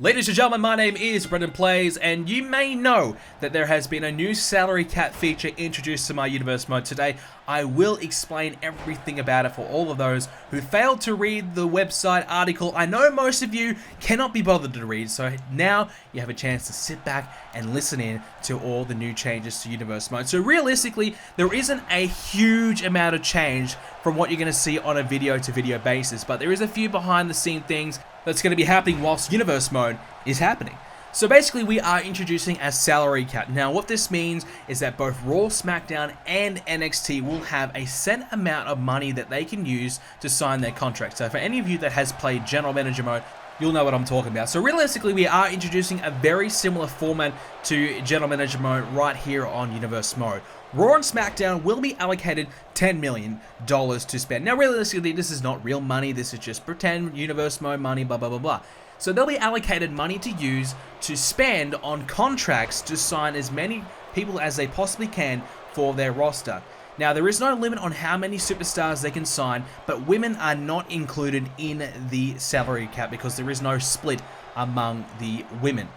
Ladies and gentlemen, my name is BrendenPlayz, and you may know that there has been a new salary cap feature introduced to my universe mode today. I will explain everything about it for all of those who failed to read the website article. I know most of you cannot be bothered to read, so now you have a chance to sit back and listen in to all the new changes to universe mode. So realistically, there isn't a huge amount of change from what you're going to see on a video-to-video basis, but there is a few behind-the-scene things that's going to be happening whilst universe mode is happening. So basically, we are introducing a salary cap. Now, what this means is that both Raw, Smackdown, and NXT will have a set amount of money that they can use to sign their contract. So for any of you that has played General Manager mode, you'll know what I'm talking about. So realistically, we are introducing a very similar format to General Manager mode right here on Universe mode. Raw and Smackdown will be allocated $10 million to spend. Now, realistically, this is not real money. This is just pretend Universe mode money, blah, blah, blah, blah. So they'll be allocated money to use to spend on contracts to sign as many people as they possibly can for their roster. Now, there is no limit on how many superstars they can sign, but women are not included in the salary cap because there is no split among the women.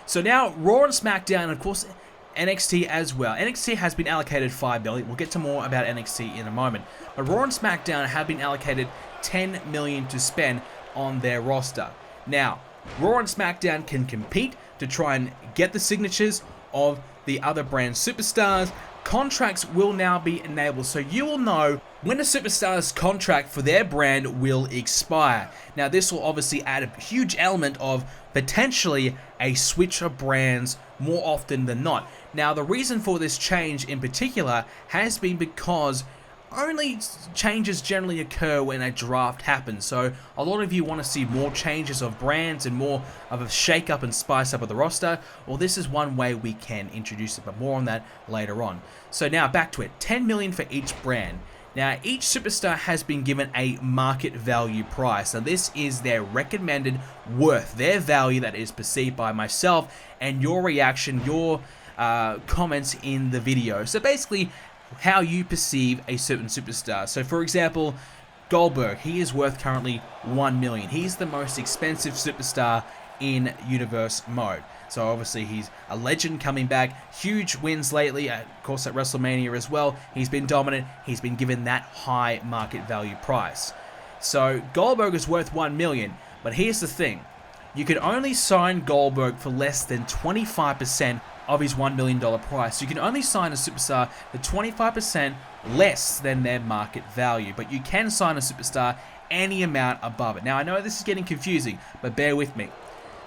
So now, Raw and Smackdown, and of course, NXT as well. NXT has been allocated $5 million. We'll get to more about NXT in a moment. But Raw and Smackdown have been allocated $10 million to spend on their roster. Now, Raw and Smackdown can compete to try and get the signatures of the other brand superstars. Contracts will now be enabled, so you will know when a superstar's contract for their brand will expire. Now, this will obviously add a huge element of potentially a switch of brands more often than not. Now, the reason for this change in particular has been because only changes generally occur when a draft happens. So a lot of you want to see more changes of brands and more of a shake up and spice up of the roster. Well, this is one way we can introduce it, but more on that later on. So now back to it. $10 million for each brand. Now, each superstar has been given a market value price. Now, this is their recommended worth, their value that is perceived by myself and your reaction, your comments in the video. So basically, how you perceive a certain superstar. So for example, Goldberg, he is worth currently $1 million. He's the most expensive superstar in universe mode. So obviously he's a legend coming back, huge wins lately, of course at WrestleMania as well. He's been dominant, he's been given that high market value price. So Goldberg is worth $1 million, but here's the thing. You can only sign Goldberg for less than 25% of his $1 million price. You can only sign a superstar for 25% less than their market value, but you can sign a superstar any amount above it. Now, I know this is getting confusing, but bear with me.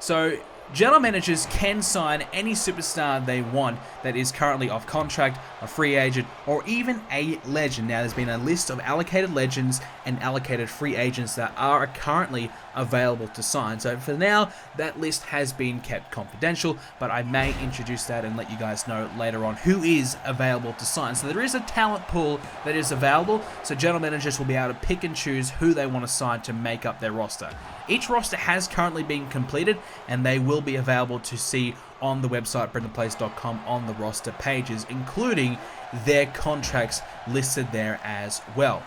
So, general managers can sign any superstar they want that is currently off contract, a free agent, or even a legend. Now, there's been a list of allocated legends and allocated free agents that are currently available to sign. So for now, that list has been kept confidential, but I may introduce that and let you guys know later on who is available to sign. So there is a talent pool that is available, so general managers will be able to pick and choose who they want to sign to make up their roster. Each roster has currently been completed, and they will be available to see on the website BrendenPlayz.com on the roster pages, including their contracts listed there as well.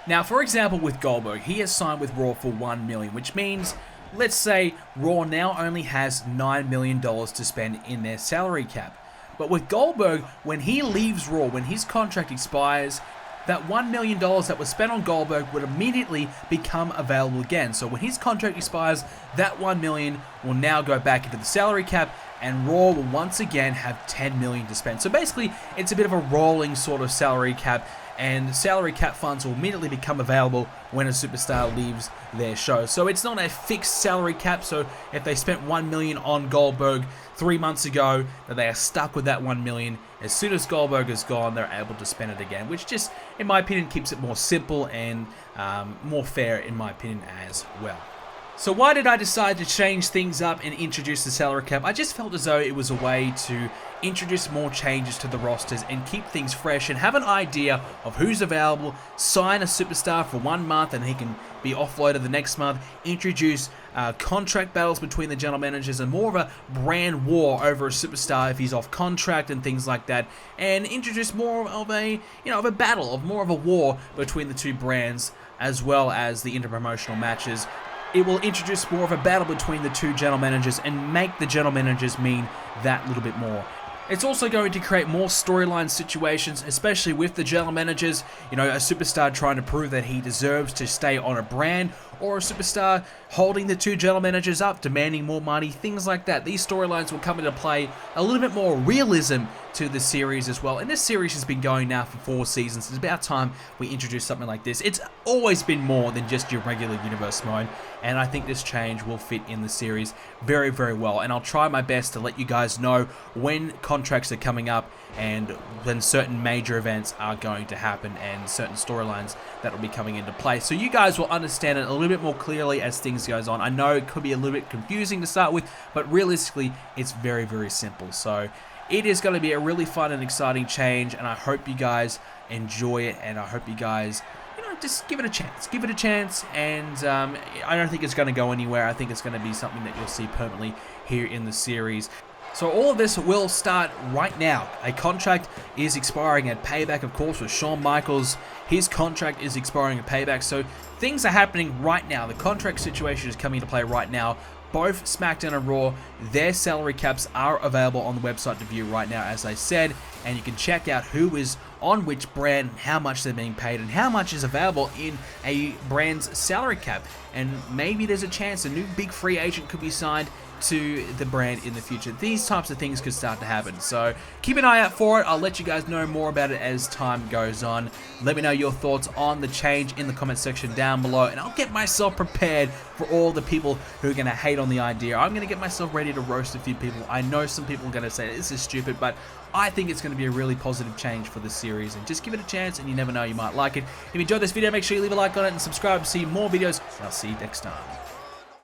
Now, for example, with Goldberg, he has signed with Raw for $1 million, which means, let's say, Raw now only has $9 million to spend in their salary cap. But with Goldberg, when he leaves Raw, when his contract expires, that $1 million that was spent on Goldberg would immediately become available again. So when his contract expires, that $1 million will now go back into the salary cap, and Raw will once again have $10 million to spend. So basically, it's a bit of a rolling sort of salary cap, and salary cap funds will immediately become available when a superstar leaves their show. So it's not a fixed salary cap, so if they spent $1 million on Goldberg 3 months ago, that they are stuck with that $1 million. As soon as Goldberg is gone, they're able to spend it again, which just, in my opinion, keeps it more simple and more fair, in my opinion, as well. So why did I decide to change things up and introduce the salary cap? I just felt as though it was a way to introduce more changes to the rosters and keep things fresh and have an idea of who's available, sign a superstar for 1 month and he can be offloaded the next month, introduce contract battles between the general managers and more of a brand war over a superstar if he's off contract and things like that, and introduce more of a, of a battle, of more of a war between the two brands, as well as the interpromotional matches it will introduce more of a battle between the two general managers and make the general managers mean that little bit more. It's also going to create more storyline situations, especially with the general managers. You know, a superstar trying to prove that he deserves to stay on a brand, or a superstar holding the two general managers up, demanding more money, things like that. These storylines will come into play, a little bit more realism to the series as well. And this series has been going now for 4 seasons. It's about time we introduce something like this. It's always been more than just your regular universe mode, and I think this change will fit in the series very, very well. And I'll try my best to let you guys know when contracts are coming up and when certain major events are going to happen and certain storylines that will be coming into play, so you guys will understand it a little bit more clearly as things goes on. I know it could be a little bit confusing to start with, but realistically it's very, very simple. So it is going to be a really fun and exciting change, and I hope you guys enjoy it, and I hope you guys, you know, just give it a chance. Give it a chance, and I don't think it's going to go anywhere. I think it's going to be something that you'll see permanently here in the series. So all of this will start right now. A contract is expiring at Payback, of course, with Shawn Michaels. His contract is expiring at Payback, so things are happening right now. The contract situation is coming into play right now. Both SmackDown and Raw, their salary caps are available on the website to view right now, as I said, and you can check out who is on which brand, how much they're being paid, and how much is available in a brand's salary cap. And maybe there's a chance a new big free agent could be signed to the brand in the future. These types of things could start to happen, so keep an eye out for it. I'll let you guys know more about it as time goes on. Let me know your thoughts on the change in the comment section down below, and I'll get myself prepared for all the people who are going to hate on the idea. I'm going to get myself ready to roast a few people. I know some people are going to say this is stupid, but I think it's going to be a really positive change for the series, and just give it a chance, and you never know, you might like it. If you enjoyed this video, make sure you leave a like on it and subscribe to see more videos, and I'll see you next time.